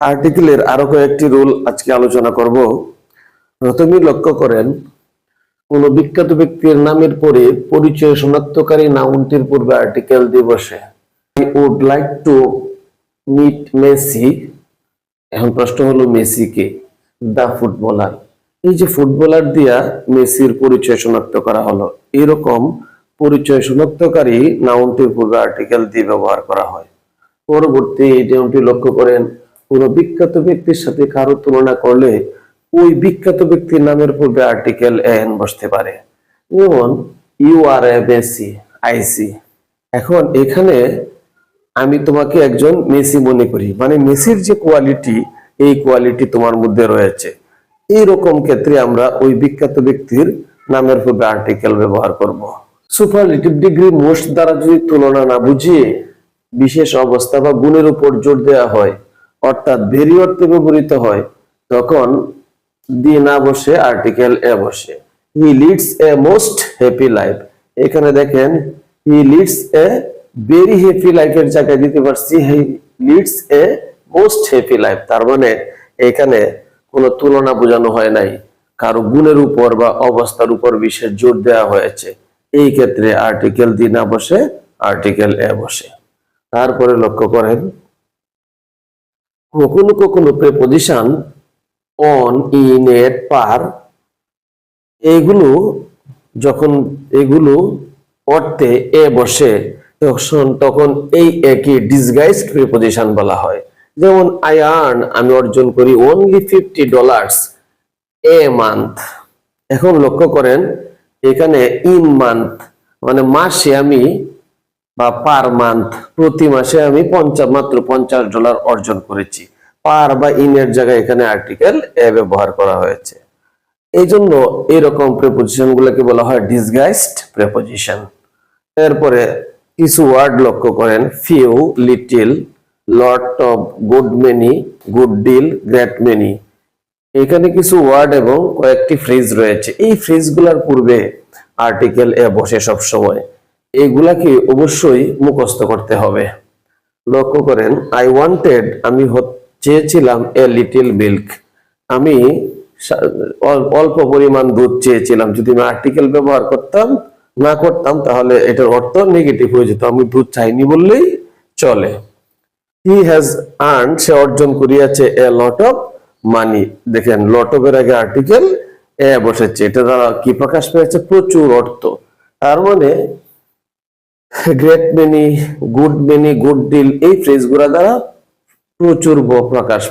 আর্টিকেলের আরো কয়েকটি রুল আজকে আলোচনা করব। প্রথমেই লক্ষ্য করেন, কোন বিখ্যাত ব্যক্তির নামের পরে পরিচয় শনাক্তকারী নাউনটির পূর্বে আর্টিকেল দিয়ে বসে। I would like to meet Messi. এখন প্রশ্ন হলো, মেসি কে? দা ফুটবলার। এই যে ফুটবলার দিয়া মেসির পরিচয় শনাক্ত করা হলো, এরকম পরিচয় শনাক্তকারী নাউনটির পূর্বে আর্টিকেল দিয়ে ব্যবহার করা হয়। পরবর্তী এই নিয়মটি লক্ষ্য করেন, কোন বিখ্যাত ব্যক্তির সাথে কারো তুলনা করলে ওই বিখ্যাত ব্যক্তির নামের পূর্বে আর্টিকেল এন বসতে পারে। যেমন ইউ আর এ মেসি, আইসি। এখন এখানে আমি তোমাকে একজন মেসি মনে করি, মানে মেসির যে কোয়ালিটি, এই কোয়ালিটি তোমার মধ্যে রয়েছে। এইরকম ক্ষেত্রে আমরা ওই বিখ্যাত ব্যক্তির নামের পূর্বে আর্টিকেল ব্যবহার করব। সুপারলেটিভ ডিগ্রি মোস্ট দ্বারা যদি তুলনা না বুঝিয়ে বিশেষ অবস্থা বা গুণের উপর জোর দেওয়া হয়, অর্থাৎ ভেরি অর্থে ব্যবহৃত হয়, তখন দিয়ে না বসে আর্টিকেল এ বসে। He leads a most happy life. এখানে দেখেন, he leads a very happy লাইফের জায়গায় দিতে পারছি he leads a most happy life. তার মানে এখানে কোনো তুলনা বোঝানো হয় নাই, কারো গুণের উপর বা অবস্থার উপর বিশেষ জোর দেওয়া হয়েছে। এই ক্ষেত্রে আর্টিকেল দিয়ে না বসে আর্টিকেল এ বসে। তারপরে লক্ষ্য করেন, কখনো কখনো প্রিপজিশন অন, ইন, এট, পার, এগুলো অর্থে এ বসে, তখন এই একই ডিসগাইজড প্রিপজিশন বলা হয়। যেমন আই আর্ন, আমি অর্জন করি, অনলি $50 এ মান্থ। এখন লক্ষ্য করেন, এখানে ইন মান্থ মানে মাসে আমি, বা পার মান্থ প্রতি মাসে আমি মাত্র $50 অর্জন করেছি। পার বা ইনের জায়গায় এখানে আর্টিকেল এ ব্যবহার করা হয়েছে। এই জন্য এরকম প্রিপজিশন গুলোকে বলা হয় ডিসগাইজড প্রিপজিশন। এরপরে কিছু ওয়ার্ড লক্ষ্য করেন, few, little, lot of, good many, good deal, great many. এখানে কিছু ওয়ার্ড এবং কয়েকটি ফ্রেজ রয়েছে। এই ফ্রেজগুলোর পূর্বে আর্টিকেল এ বসে সব সময়। এগুলাকে অবশ্যই মুখস্থ করতে হবে। লক্ষ্য করেন, আই ওয়ান্টেড, আমি চেয়েছিলাম, এ লিটিল মিল্ক, আমি অল্প পরিমাণ দুধ চেয়েছিলাম। যদি আমি আর্টিকেল ব্যবহার না করতাম তাহলে এটার অর্থ নেগেটিভ হয়ে যেত, আমি দুধ চাইনি বললেই চলে। হি হ্যাজ আর্ন, সে অর্জন করিয়াছে, এ লট অফ মানি। দেখেন, লট অফ এর আগে আর্টিকেল এ বসেছে, এটা দ্বারা কি প্রকাশ পেয়েছে? প্রচুর অর্থ। তার মানে গ্রেট মেনি, গুড ডিল, এই ফ্রেজগুলো দ্বারা প্রচুর প্রকাশ